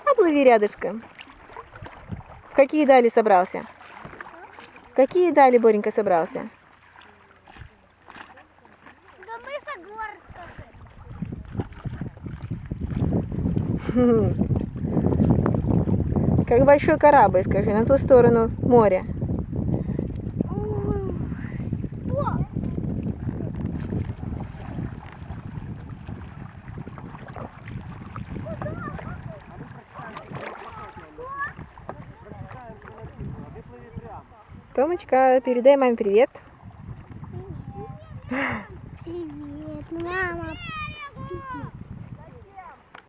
Оплыви рядышком. В какие дали собрался? В какие дали, Боренька, собрался? Да мы Как большой корабль, скажи, на ту сторону моря. Томочка, передай маме привет.